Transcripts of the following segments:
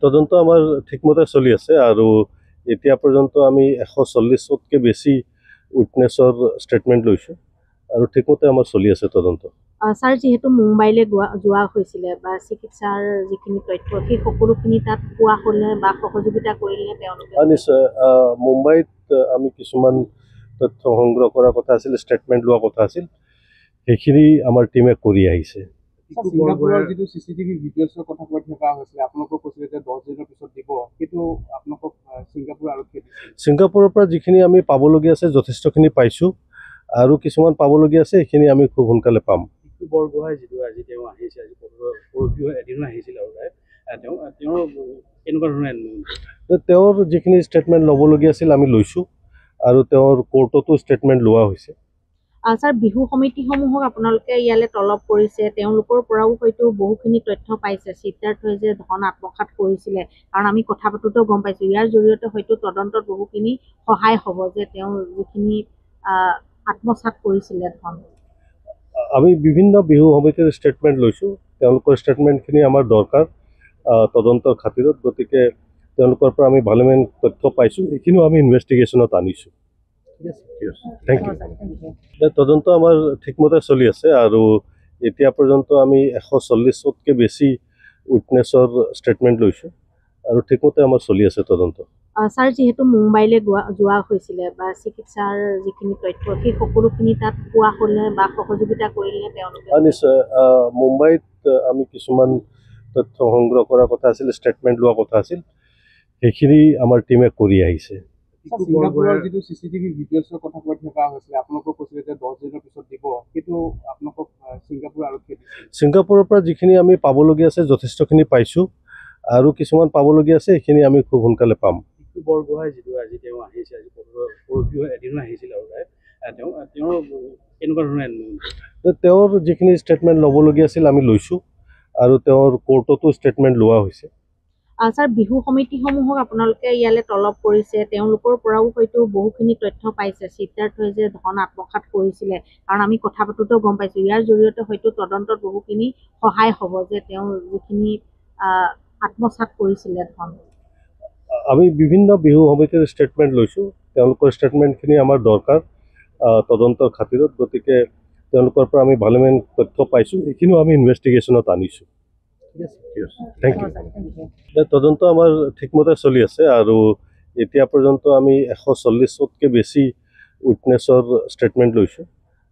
তদন্ত আমাৰ ঠিকমতে চলি আছে আৰু এতিয়া পৰ্যন্ত আমি 140তকৈ বেছি উইটনেছৰ ষ্টেটমেণ্ট লৈছোঁ আৰু ঠিকমতে আমাৰ চলি আছে তদন্ত। ছাৰ, যিহেতু মুম্বাইলৈ যোৱা হৈছিলে বা চিকিৎসাৰ যিখিনি তথ্য সেই সকলোখিনি তাত পোৱা হ'লে বা সহযোগিতা কৰিলে তেওঁলোকে? নিশ্চয়। মুম্বাইত আমি কিছুমান তথ্য সংগ্ৰহ কৰাৰ কথা আছিল, ষ্টেটমেণ্ট লোৱা কথা আছিল, সেইখিনি আমাৰ টীমে কৰি আহিছে। ছিংগাপুৰৰ যিটো CCTV ভিডিঅ'ছৰ কথা কৈ থকা হৈছিলে, আপোনালোকক কৈছিলে যে 10 দিনৰ পিছত দিব, কিন্তু আপোনালোকক ছিংগাপুৰ আৰক্ষীয়ে দিছিল। ছিংগাপুৰৰ পৰা যিখিনি আমি পাবলগীয়া আছে যথেষ্টখিনি পাইছোঁ আৰু কিছুমান পাবলগীয়া আছে সেইখিনি আমি খুব সোনকালে পাম। বৰগোহাঁই যিটো আজি তেওঁ আহিছে, আজি পৰহিও এদিনো আহিছিল আৰু তেওঁৰ কেনেকুৱা ধৰণে তেওঁৰ যিখিনি ষ্টেটমেণ্ট ল'বলগীয়া আছিল আমি লৈছোঁ আৰু তেওঁৰ কোৰ্টতো ষ্টেটমেণ্ট লোৱা হৈছে। ছাৰ, বিহু সমিতিসমূহক আপোনালোকে ইয়ালৈ তলব কৰিছে, তেওঁলোকৰ পৰাও হয়তো বহুখিনি তথ্য পাইছে চিদ্ধাৰ্থই যে ধন আত্মসাৎ কৰিছিলে, কাৰণ আমি কথা পাতোঁতেও গম পাইছোঁ ইয়াৰ জৰিয়তে হয়তো তদন্তত বহুখিনি সহায় হ'ব যে তেওঁ যিখিনি আত্মসাৎ কৰিছিলে ধন। আমি বিভিন্ন বিহু সমিতিৰ ষ্টেটমেণ্ট লৈছোঁ, তেওঁলোকৰ ষ্টেটমেণ্টখিনি আমাৰ দৰকাৰ তদন্তৰ খাতিৰত, গতিকে তেওঁলোকৰ পৰা আমি ভালেমান তথ্য পাইছোঁ, সেইখিনিও আমি ইনভেষ্টিগেশ্যনত আনিছোঁ। ঠিক আছে, থেংক ইউ। তদন্ত আমাৰ ঠিকমতে চলি আছে আৰু এতিয়া পৰ্যন্ত আমি 140তকৈ বেছি উইটনেছৰ ষ্টেটমেণ্ট লৈছোঁ আৰু ঠিকমতে আমাৰ চলি আছে তদন্ত। ছাৰ, যিহেতু মুম্বাইলৈ যোৱা হৈছিলে বা চিকিৎসাৰ যিখিনি তথ্য সেই সকলোখিনি তাত পোৱা হ'লে বা সহযোগিতা কৰিলে তেওঁলোকে? নিশ্চয়। মুম্বাইত আমি কিছুমান তথ্য সংগ্ৰহ কৰাৰ কথা আছিল, ষ্টেটমেণ্ট লোৱা কথা আছিল, সেইখিনি আমাৰ টীমে কৰি আহিছে। ছিংগাপুৰৰ যিটো CCTV ভিডিঅ'ছৰ কথা কৈ থকা হৈছিলে, আপোনালোকক কৈছিলে যে 10 দিনৰ পিছত দিব, কিন্তু আপোনালোকক ছিংগাপুৰ আৰক্ষীয়ে দিছিল। ছিংগাপুৰৰ পৰা যিখিনি আমি পাবলগীয়া আছে যথেষ্টখিনি পাইছোঁ আৰু কিছুমান পাবলগীয়া আছে সেইখিনি আমি খুব সোনকালে পাম। বৰগোহাঁই যিটো আজি তেওঁ আহিছে, আজি পৰহিও এদিনো আহিছিল আৰু তেওঁৰ কেনেকুৱা ধৰণে তেওঁৰ যিখিনি ষ্টেটমেণ্ট ল'বলগীয়া আছিল আমি লৈছোঁ আৰু তেওঁৰ কোৰ্টতো ষ্টেটমেণ্ট লোৱা হৈছে। ছাৰ, বিহু সমিতিসমূহক আপোনালোকে ইয়ালৈ তলব কৰিছে, তেওঁলোকৰ পৰাও হয়তো বহুখিনি তথ্য পাইছে চিদ্ধাৰ্থই যে ধন আত্মসাৎ কৰিছিলে, কাৰণ আমি কথা পাতোঁতেও গম পাইছোঁ ইয়াৰ জৰিয়তে হয়তো তদন্তত বহুখিনি সহায় হ'ব যে তেওঁ যিখিনি আত্মসাৎ কৰিছিলে ধন। আমি বিভিন্ন বিহু সমিতিৰ ষ্টেটমেণ্ট লৈছোঁ, তেওঁলোকৰ ষ্টেটমেণ্টখিনি আমাৰ দৰকাৰ তদন্তৰ খাতিৰত, গতিকে তেওঁলোকৰ পৰা আমি ভালেমান তথ্য পাইছোঁ, সেইখিনিও আমি ইনভেষ্টিগেশ্যনত আনিছোঁ। ঠিক আছে, থেংক ইউ। তদন্ত আমাৰ ঠিকমতে চলি আছে আৰু এতিয়া পৰ্যন্ত আমি 140তকৈ বেছি উইটনেছৰ ষ্টেটমেণ্ট লৈছোঁ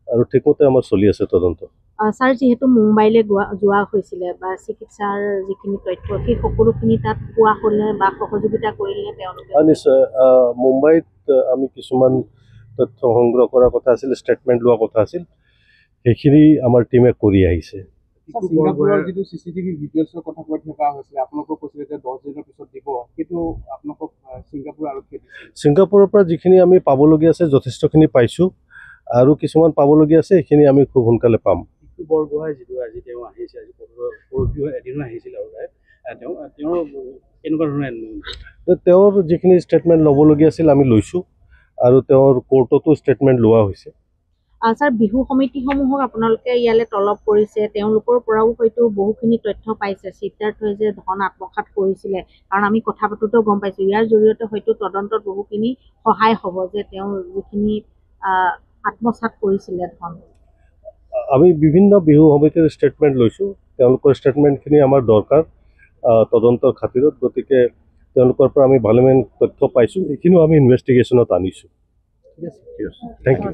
আৰু ঠিকমতে আমাৰ চলি আছে তদন্ত। ছাৰ, যিহেতু মুম্বাইলৈ যোৱা হৈছিলে বা চিকিৎসাৰ যিখিনি তথ্য সেই সকলোখিনি তাত পোৱা হ'লে বা সহযোগিতা কৰিলে তেওঁলোকে? নিশ্চয়। মুম্বাইত আমি কিছুমান তথ্য সংগ্ৰহ কৰাৰ কথা আছিল, ষ্টেটমেণ্ট লোৱা কথা আছিল, সেইখিনি আমাৰ টীমে কৰি আহিছে। ছিংগাপুৰৰ যিটো CCTV ভিডিঅ'ছৰ কথা কৈ থকা হৈছিলে, আপোনালোকক কৈছিলে যে 10 দিনৰ পিছত দিব, কিন্তু আপোনালোকক ছিংগাপুৰ আৰক্ষীয়ে দিছিল। ছিংগাপুৰৰ পৰা যিখিনি আমি পাবলগীয়া আছে যথেষ্টখিনি পাইছোঁ আৰু কিছুমান পাবলগীয়া আছে সেইখিনি আমি খুব সোনকালে পাম। বৰগোহাঁই যিটো আজি তেওঁ আহিছে, আজি পৰহিও এদিনো আহিছিল আৰু তেওঁৰ কেনেকুৱা ধৰণে তেওঁৰ যিখিনি ষ্টেটমেণ্ট ল'বলগীয়া আছিল আমি লৈছোঁ আৰু তেওঁৰ কোৰ্টতো ষ্টেটমেণ্ট লোৱা হৈছে। ছাৰ, বিহু সমিতিসমূহক আপোনালোকে ইয়ালৈ তলব কৰিছে, তেওঁলোকৰ পৰাও হয়তো বহুখিনি তথ্য পাইছে চিদ্ধাৰ্থই যে ধন আত্মসাৎ কৰিছিলে, কাৰণ আমি কথা পাতোঁতেও গম পাইছোঁ ইয়াৰ জৰিয়তে হয়তো তদন্তত বহুখিনি সহায় হ'ব যে তেওঁ যিখিনি আত্মসাৎ কৰিছিলে ধন। আমি বিভিন্ন বিহু সমিতিৰ ষ্টেটমেণ্ট লৈছোঁ, তেওঁলোকৰ ষ্টেটমেণ্টখিনি আমাৰ দৰকাৰ তদন্তৰ খাতিৰত, গতিকে তেওঁলোকৰ পৰা আমি ভালেমান তথ্য পাইছোঁ, সেইখিনিও আমি ইনভেষ্টিগেশ্যনত আনিছোঁ। ঠিক আছে, থেংক ইউ।